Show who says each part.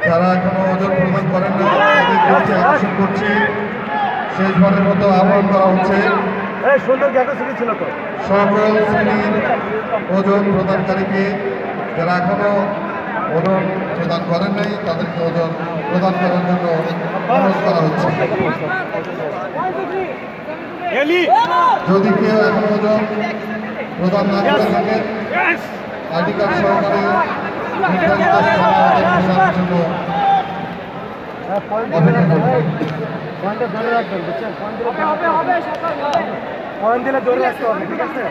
Speaker 1: যারা এখনো ওজন প্রদান করেন না তাদের দৃষ্টি আকর্ষণ করছি, শেষবারের মতো আহ্বান করা হচ্ছে সকল শ্রেণীর ওজন প্রদানকারীকে, যারা এখনো ওজন প্রদান করেন নাই তাদেরকে ওজন প্রদান করার জন্য অনুরোধ করা হচ্ছে। যদি কেউ এখনো ওজন প্রদান না করে থাকেন, আইডি কার্ড সহকারে নির্ধারিত স্থানে ওজন প্রদানের জন্য অপেক্ষা করবেন।
Speaker 2: পয়েন্ট দিলে ধরে রাখতে হবে, ঠিক আছে?